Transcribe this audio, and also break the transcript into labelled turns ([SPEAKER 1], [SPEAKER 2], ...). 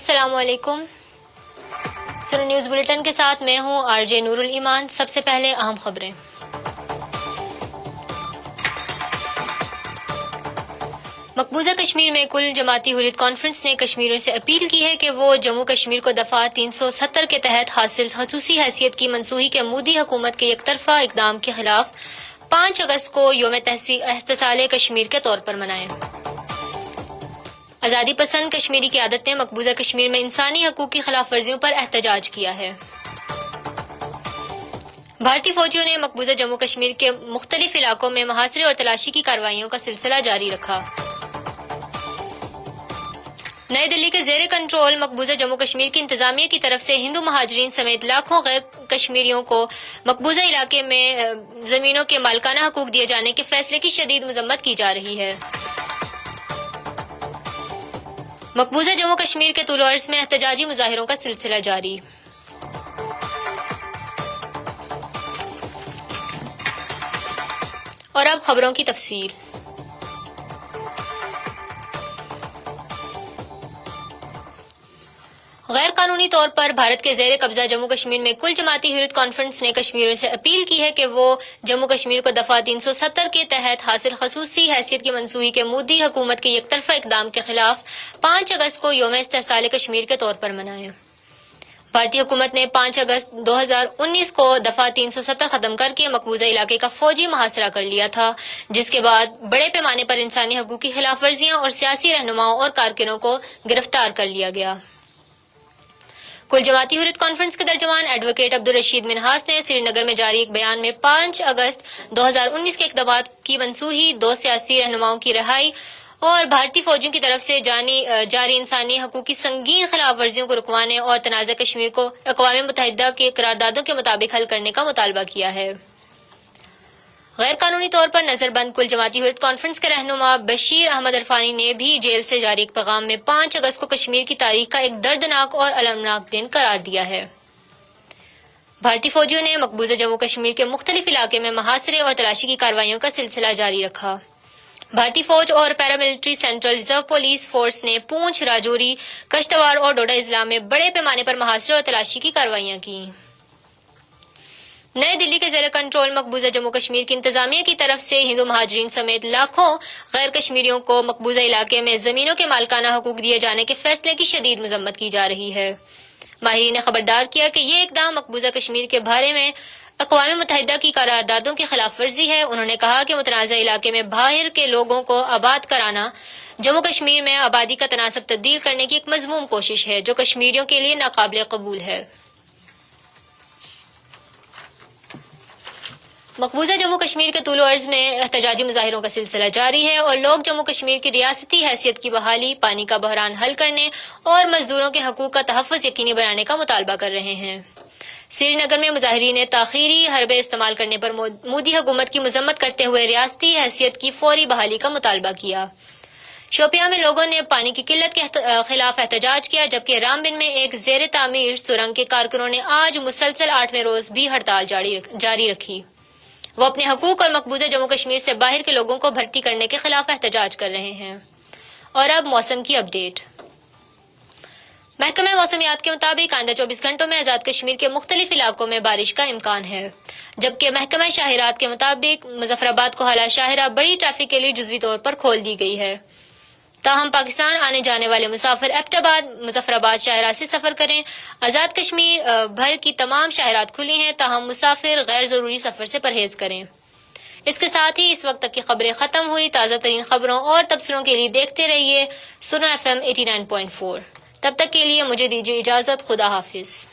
[SPEAKER 1] السلام علیکم. سنو نیوز بلیٹن کے ساتھ میں ہوں آر جے نور الایمان. سب سے پہلے اہم خبریں. مقبوضہ کشمیر میں کل جماعتی حریت کانفرنس نے کشمیریوں سے اپیل کی ہے کہ وہ جموں کشمیر کو دفعہ 370 کے تحت حاصل خصوصی حیثیت کی منسوخی کے مودی حکومت کے یک طرفہ اقدام کے خلاف 5 اگست کو یوم احتجاج کشمیر کے طور پر منائیں. آزادی پسند کشمیری قیادت نے مقبوضہ کشمیر میں انسانی حقوق کی خلاف ورزیوں پر احتجاج کیا ہے. بھارتی فوجیوں نے مقبوضہ جموں کشمیر کے مختلف علاقوں میں محاصرے اور تلاشی کی کارروائیوں کا سلسلہ جاری رکھا. نئی دلی کے زیر کنٹرول مقبوضہ جموں کشمیر کی انتظامیہ کی طرف سے ہندو مہاجرین سمیت لاکھوں غیر کشمیریوں کو مقبوضہ علاقے میں زمینوں کے مالکانہ حقوق دیے جانے کے فیصلے کی شدید مذمت کی جا رہی ہے. مقبوضہ جموں کشمیر کے طول و عرض میں احتجاجی مظاہروں کا سلسلہ جاری. اور اب خبروں کی تفصیل. غیر قانونی طور پر بھارت کے زیر قبضہ جموں کشمیر میں کل جماعتی حریت کانفرنس نے کشمیریوں سے اپیل کی ہے کہ وہ جموں کشمیر کو دفعہ 370 کے تحت حاصل خصوصی حیثیت کی منسوخی کے مودی حکومت کے یک طرفہ اقدام کے خلاف 5 اگست کو یوم استحصال کشمیر کے طور پر منائیں. بھارتی حکومت نے 5 اگست 2019 کو دفعہ 370 ختم کر کے مقبوضہ علاقے کا فوجی محاصرہ کر لیا تھا، جس کے بعد بڑے پیمانے پر انسانی حقوق کی خلاف ورزیاں اور سیاسی رہنماؤں اور کارکنوں کو گرفتار کر لیا گیا. کل جماعتی حریت کانفرنس کے ترجمان ایڈوکیٹ عبدالرشید منہاس نے سری نگر میں جاری ایک بیان میں 5 اگست 2019 کے اقدامات کی منسوخی، 2 سیاسی رہنماؤں کی رہائی اور بھارتی فوجیوں کی طرف سے جاری انسانی حقوق کی سنگین خلاف ورزیوں کو رکوانے اور تنازع کشمیر کو اقوام متحدہ کے قراردادوں کے مطابق حل کرنے کا مطالبہ کیا ہے. غیر قانونی طور پر نظر بند کل جماعتی حریت کانفرنس کے رہنما بشیر احمد عرفانی نے بھی جیل سے جاری ایک پیغام میں 5 اگست کو کشمیر کی تاریخ کا ایک دردناک اور المناک دن قرار دیا ہے. بھارتی فوجیوں نے مقبوضہ جموں کشمیر کے مختلف علاقے میں محاصرے اور تلاشی کی کارروائیوں کا سلسلہ جاری رکھا. بھارتی فوج اور paramilitary central reserve police force نے پونچھ، راجوری، کشتواڑ اور ڈوڈا اضلاع میں بڑے پیمانے پر محاصرے اور تلاشی کی کارروائیاں کی. نئی دلی کے زیر کنٹرول مقبوضہ جموں کشمیر کی انتظامیہ کی طرف سے ہندو مہاجرین سمیت لاکھوں غیر کشمیریوں کو مقبوضہ علاقے میں زمینوں کے مالکانہ حقوق دیے جانے کے فیصلے کی شدید مذمت کی جا رہی ہے. ماہرین نے خبردار کیا کہ یہ اقدام مقبوضہ کشمیر کے بارے میں اقوام متحدہ کی قراردادوں کی خلاف ورزی ہے. انہوں نے کہا کہ متنازع علاقے میں باہر کے لوگوں کو آباد کرانا جموں کشمیر میں آبادی کا تناسب تبدیل کرنے کی ایک مذموم کوشش ہے جو کشمیریوں کے لیے ناقابل قبول ہے. مقبوضہ جموں کشمیر کے طول و عرض میں احتجاجی مظاہروں کا سلسلہ جاری ہے اور لوگ جموں کشمیر کی ریاستی حیثیت کی بحالی، پانی کا بحران حل کرنے اور مزدوروں کے حقوق کا تحفظ یقینی بنانے کا مطالبہ کر رہے ہیں. سری نگر میں مظاہرین نے تاخیری حربے استعمال کرنے پر مودی حکومت کی مذمت کرتے ہوئے ریاستی حیثیت کی فوری بحالی کا مطالبہ کیا. شوپیاں میں لوگوں نے پانی کی قلت کے خلاف احتجاج کیا، جبکہ رامبن میں ایک زیر تعمیر سرنگ کے کارکنوں نے آج مسلسل 8ویں روز بھی ہڑتال جاری رکھی. وہ اپنے حقوق اور مقبوضہ جموں کشمیر سے باہر کے لوگوں کو بھرتی کرنے کے خلاف احتجاج کر رہے ہیں. اور اب موسم کی اپڈیٹ. محکمہ موسمیات کے مطابق آئندہ 24 گھنٹوں میں آزاد کشمیر کے مختلف علاقوں میں بارش کا امکان ہے، جبکہ محکمہ شاہراہات کے مطابق مظفر آباد کو حالہ شاہراہ بڑی ٹریفک کے لیے جزوی طور پر کھول دی گئی ہے. تاہم پاکستان آنے جانے والے مسافر ایبٹ آباد، مظفر آباد شاہراہ سے سفر کریں. آزاد کشمیر بھر کی تمام شاہراہات کھلی ہیں، تاہم مسافر غیر ضروری سفر سے پرہیز کریں. اس کے ساتھ ہی اس وقت تک کی خبریں ختم ہوئی. تازہ ترین خبروں اور تبصروں کے لیے دیکھتے رہیے سنو FM 89.4. تب تک کے لیے مجھے دیجیے اجازت. خدا حافظ.